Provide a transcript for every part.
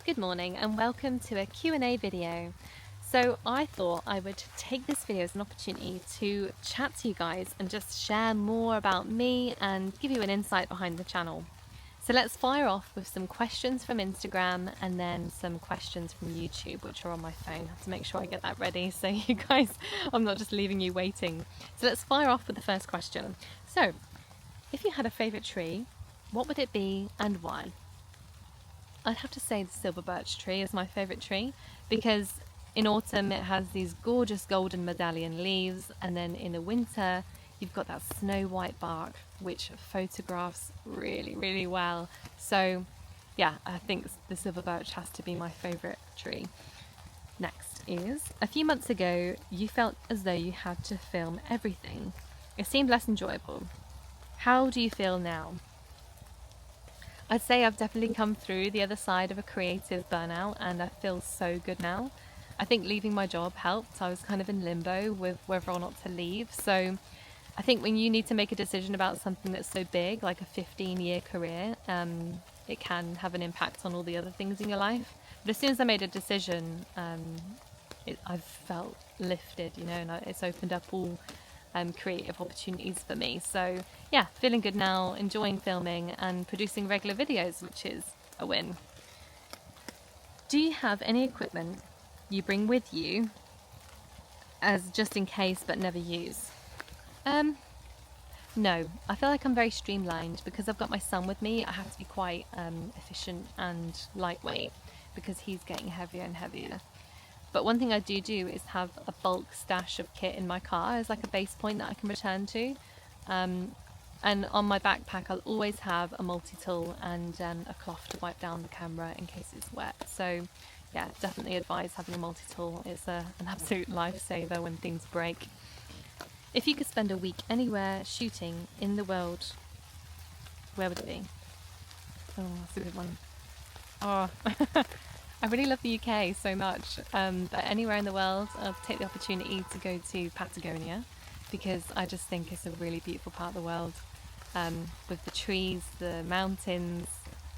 Good morning and welcome to a Q&A video. So I thought I would take this video as an opportunity to chat to you guys and just share more about me and give you an insight behind the channel. So let's fire off with some questions from Instagram and then some questions from YouTube, which are on my phone. I have to make sure I get that ready so you guys, I'm not just leaving you waiting. So let's fire off with the first question. So, if you had a favourite tree, what would it be and why? I'd have to say the silver birch tree is my favourite tree because in autumn it has these gorgeous golden medallion leaves, and then in the winter you've got that snow white bark which photographs really well. So yeah, I think the silver birch has to be my favourite tree. Next is, a few months ago you felt as though you had to film everything. It seemed less enjoyable. How do you feel now? I'd say I've definitely come through the other side of a creative burnout and I feel so good now. I think leaving my job helped. I was kind of in limbo with whether or not to leave. So I think when you need to make a decision about something that's so big, like a 15-year career, it can have an impact on all the other things in your life. But as soon as I made a decision, I've felt lifted, and it's opened up all creative opportunities for me. So yeah, feeling good now, enjoying filming and producing regular videos, which is a win. Do you have any equipment you bring with you as just in case but never use? No, I feel like I'm very streamlined because I've got my son with me. I have to be quite efficient and lightweight because he's getting heavier and heavier. But one thing I do is have a bulk stash of kit in my car as like a base point that I can return to. And on my backpack, I'll always have a multi-tool and a cloth to wipe down the camera in case it's wet. So yeah, definitely advise having a multi-tool. It's an absolute lifesaver when things break. If you could spend a week anywhere shooting in the world, where would it be? Oh, that's a good one. Oh, I really love the UK so much, but anywhere in the world, I'll take the opportunity to go to Patagonia because I just think it's a really beautiful part of the world, with the trees, the mountains.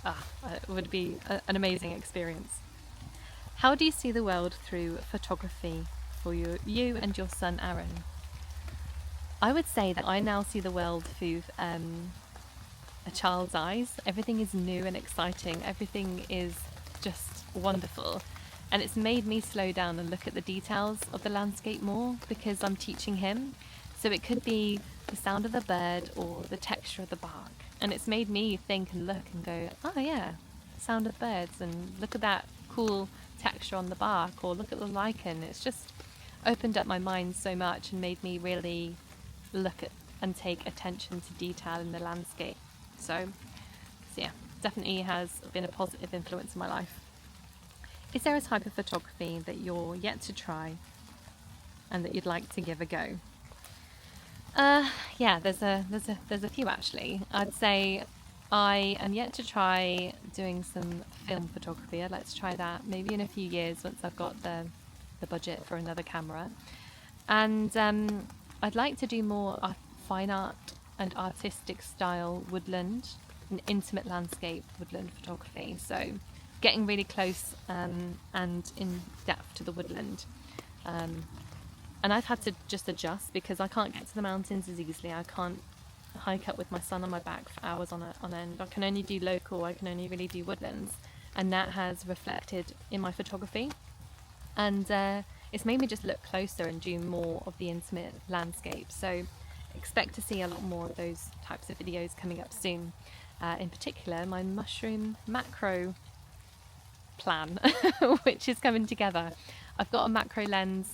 It would be an amazing experience. How do you see the world through photography for you and your son Aaron? I would say that I now see the world through a child's eyes. Everything is new and exciting. Everything is just wonderful, and it's made me slow down and look at the details of the landscape more because I'm teaching him. So it could be the sound of the bird or the texture of the bark, and it's made me think and look and go, oh yeah, sound of birds, and look at that cool texture on the bark, or look at the lichen. It's just opened up my mind so much and made me really look at and take attention to detail in the landscape. So yeah, definitely has been a positive influence in my life. Is there a type of photography that you're yet to try and that you'd like to give a go? Yeah, there's a few actually. I'd say I am yet to try doing some film photography. I'd like to try that maybe in a few years once I've got the budget for another camera. And I'd like to do more fine art and artistic style woodland and intimate landscape woodland photography. So getting really close and in depth to the woodland. And I've had to just adjust because I can't get to the mountains as easily. I can't hike up with my son on my back for hours on end. I can only do local, I can only really do woodlands. And that has reflected in my photography. And it's made me just look closer and do more of the intimate landscape. So expect to see a lot more of those types of videos coming up soon. In particular, my mushroom macro plan, which is coming together. I've got a macro lens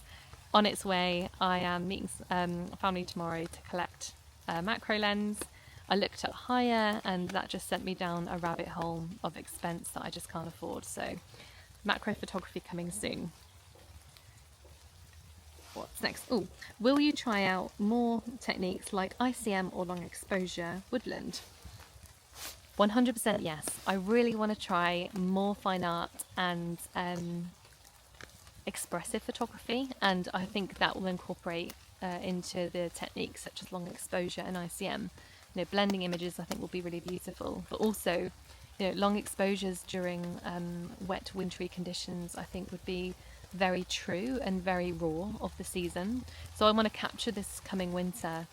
on its way. I am meeting family tomorrow to collect a macro lens. I looked at hire and that just sent me down a rabbit hole of expense that I just can't afford. So macro photography coming soon. What's next? Oh, will you try out more techniques like ICM or long exposure woodland? 100% yes. I really want to try more fine art and expressive photography, and I think that will incorporate into the techniques such as long exposure and ICM. Blending images I think will be really beautiful, but also long exposures during wet, wintry conditions, I think, would be very true and very raw of the season. So I want to capture this coming winter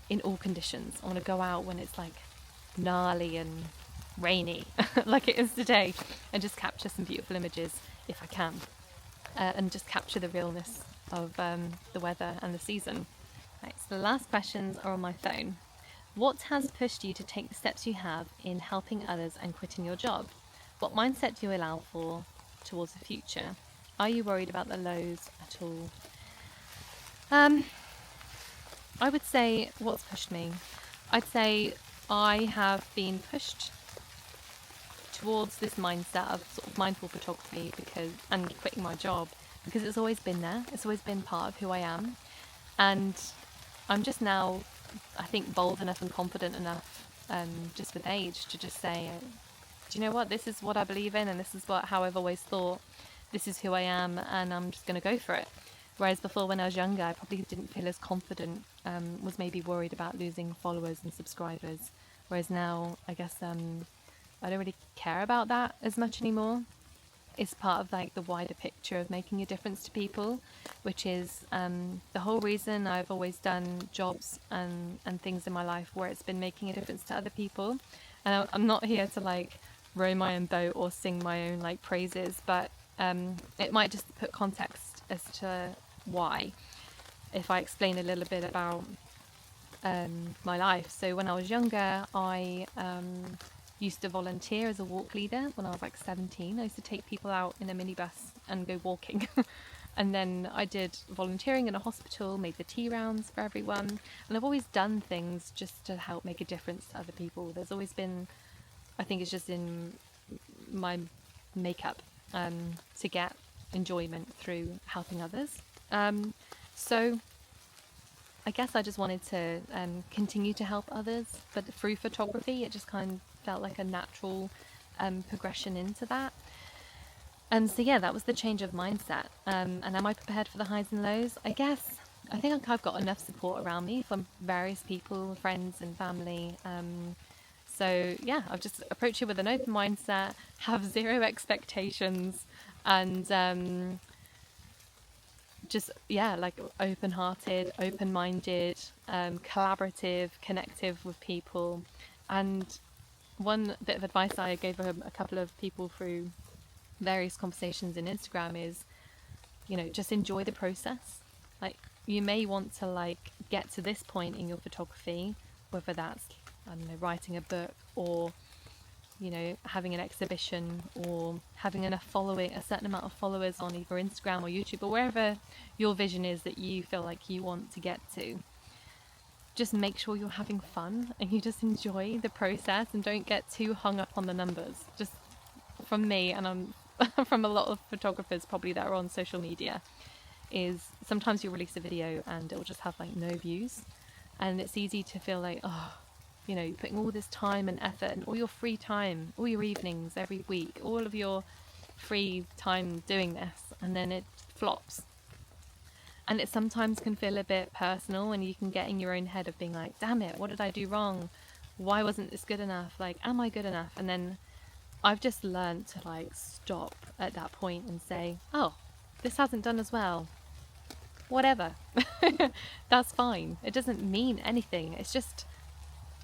in all conditions. I want to go out when it's like gnarly and rainy, like it is today, and just capture some beautiful images if I can, and just capture the realness of the weather and the season. Right, so the last questions are on my phone. What has pushed you to take the steps you have in helping others and quitting your job? What mindset do you allow for towards the future? Are you worried about the lows at all? I would say what's pushed me. I'd say I have been pushed towards this mindset of sort of mindful photography and quitting my job because it's always been there. It's always been part of who I am. And I'm just now, I think, bold enough and confident enough, just with age, to just say, do you know what? This is what I believe in, and this is how I've always thought. This is who I am, and I'm just going to go for it. Whereas before, when I was younger, I probably didn't feel as confident, was maybe worried about losing followers and subscribers. Whereas now, I guess I don't really care about that as much anymore. It's part of like the wider picture of making a difference to people, which is the whole reason I've always done jobs and things in my life where it's been making a difference to other people. And I'm not here to like row my own boat or sing my own like praises, but it might just put context as to why, if I explain a little bit about my life. So when I was younger, I used to volunteer as a walk leader when I was like 17. I used to take people out in a minibus and go walking. And then I did volunteering in a hospital, made the tea rounds for everyone. And I've always done things just to help make a difference to other people. There's always been, I think it's just in my makeup, to get enjoyment through helping others. So I guess I just wanted to continue to help others, but through photography, it just kind of felt like a natural progression into that. And so yeah, that was the change of mindset. And am I prepared for the highs and lows? I guess. I think I've got enough support around me from various people, friends and family. So yeah, I've just approached it with an open mindset, have zero expectations, and just, yeah, like open-hearted, open-minded, collaborative, connective with people. And one bit of advice I gave a couple of people through various conversations in Instagram is, just enjoy the process. Like, you may want to like get to this point in your photography, whether that's, I don't know, writing a book or having an exhibition or having enough following, a certain amount of followers on either Instagram or YouTube or wherever your vision is that you feel like you want to get to. Just make sure you're having fun and you just enjoy the process and don't get too hung up on the numbers. Just from me, and I'm from a lot of photographers probably that are on social media, is sometimes you release a video and it'll just have like no views, and it's easy to feel like, oh, you're putting all this time and effort and all your free time, all your evenings every week, all of your free time doing this, and then it flops. And it sometimes can feel a bit personal, and you can get in your own head of being like, damn it, what did I do wrong? Why wasn't this good enough? Like, am I good enough? And then I've just learned to like stop at that point and say, oh, this hasn't done as well. Whatever. That's fine. It doesn't mean anything. It's just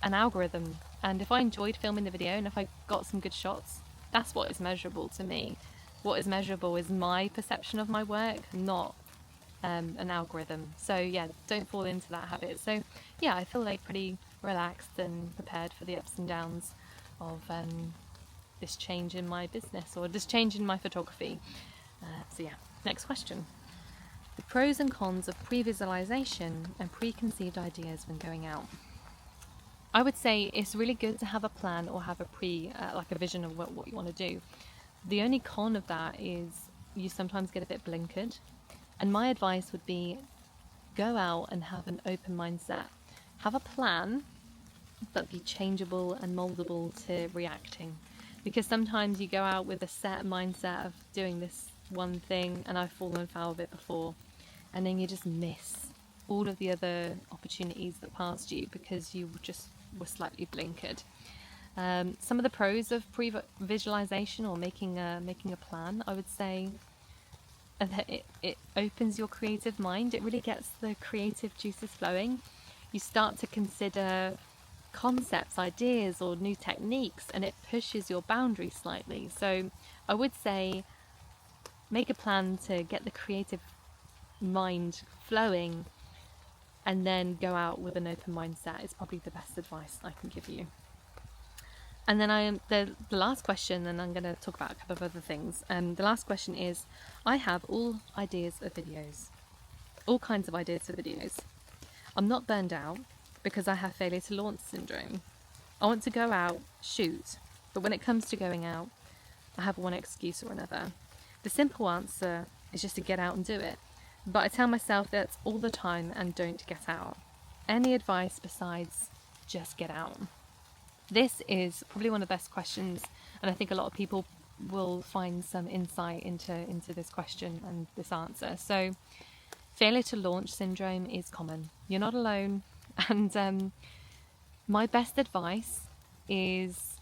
an algorithm. And if I enjoyed filming the video and if I got some good shots, that's what is measurable to me. What is measurable is my perception of my work, not an algorithm. So yeah, don't fall into that habit. So yeah, I feel like pretty relaxed and prepared for the ups and downs of this change in my business or this change in my photography. So yeah, next question. The pros and cons of pre-visualization and preconceived ideas when going out. I would say it's really good to have a plan or have like a vision of what you want to do. The only con of that is you sometimes get a bit blinkered. And my advice would be go out and have an open mindset. Have a plan, but be changeable and moldable to reacting. Because sometimes you go out with a set mindset of doing this one thing, and I've fallen foul of it before, and then you just miss all of the other opportunities that passed you because you just were slightly blinkered. Some of the pros of pre-visualization or making a plan, I would say that it opens your creative mind. It really gets the creative juices flowing. You start to consider concepts, ideas, or new techniques, and it pushes your boundaries slightly. So I would say make a plan to get the creative mind flowing, and then go out with an open mindset is probably the best advice I can give you. And then the last question, and I'm going to talk about a couple of other things. The last question is, I have all ideas of videos, all kinds of ideas for videos. I'm not burned out because I have failure to launch syndrome. I want to go out, shoot, but when it comes to going out, I have one excuse or another. The simple answer is just to get out and do it. But I tell myself that's all the time and don't get out. Any advice besides just get out? This is probably one of the best questions, and I think a lot of people will find some insight into this question and this answer. So, failure to launch syndrome is common. You're not alone, and my best advice is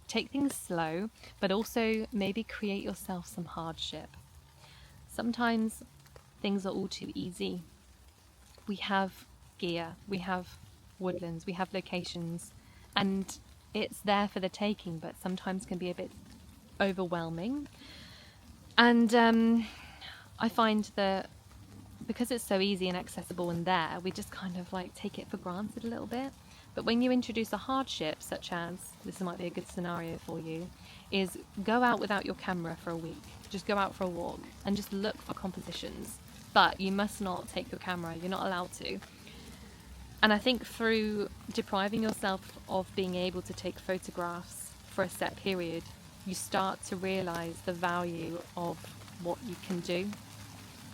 take things slow, but also maybe create yourself some hardship. Sometimes things are all too easy. We have gear, we have woodlands, we have locations, and it's there for the taking, but sometimes can be a bit overwhelming. And I find that because it's so easy and accessible and there, we just kind of like take it for granted a little bit. But when you introduce a hardship, such as, this might be a good scenario for you, is go out without your camera for a week. Just go out for a walk and just look for compositions. But you must not take your camera, you're not allowed to. And I think through depriving yourself of being able to take photographs for a set period, you start to realise the value of what you can do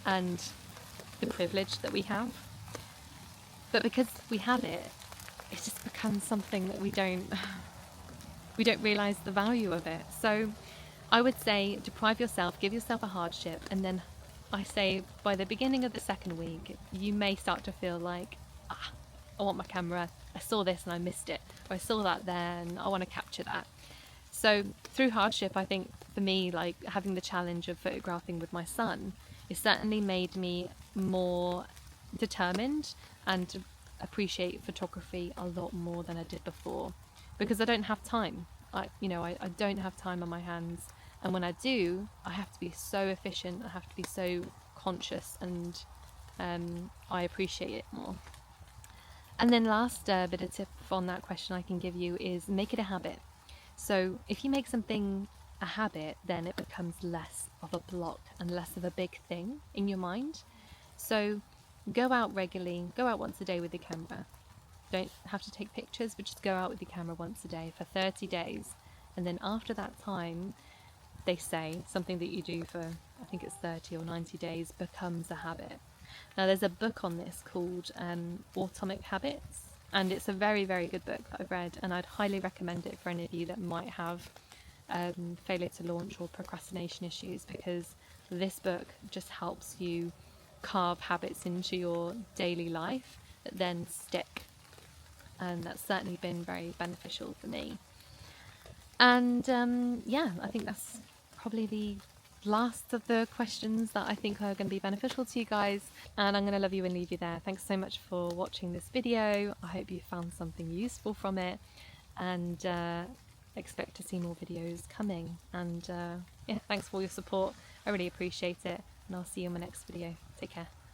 and the privilege that we have. But because we have it, it just becomes something that we don't realise the value of it. So I would say deprive yourself, give yourself a hardship, and then I say by the beginning of the second week, you may start to feel like, I want my camera, I saw this and I missed it, or I saw that there and I want to capture that. So through hardship, I think for me, like having the challenge of photographing with my son, it certainly made me more determined and to appreciate photography a lot more than I did before, because I don't have time. I don't have time on my hands, and when I do, I have to be so efficient, I have to be so conscious, and I appreciate it more. And then last bit of tip on that question I can give you is make it a habit. So if you make something a habit, then it becomes less of a block and less of a big thing in your mind. So go out regularly, go out once a day with your camera. Don't have to take pictures, but just go out with your camera once a day for 30 days. And then after that time, they say something that you do for, I think it's 30 or 90 days, becomes a habit. Now there's a book on this called Atomic Habits, and it's a very, very good book that I've read, and I'd highly recommend it for any of you that might have failure to launch or procrastination issues, because this book just helps you carve habits into your daily life that then stick, and that's certainly been very beneficial for me. And I think that's probably the last of the questions that I think are going to be beneficial to you guys, and I'm going to love you and leave you there. Thanks so much for watching this video. I hope you found something useful from it, and expect to see more videos coming. And thanks for all your support, I really appreciate it, and I'll see you in my next video. Take care.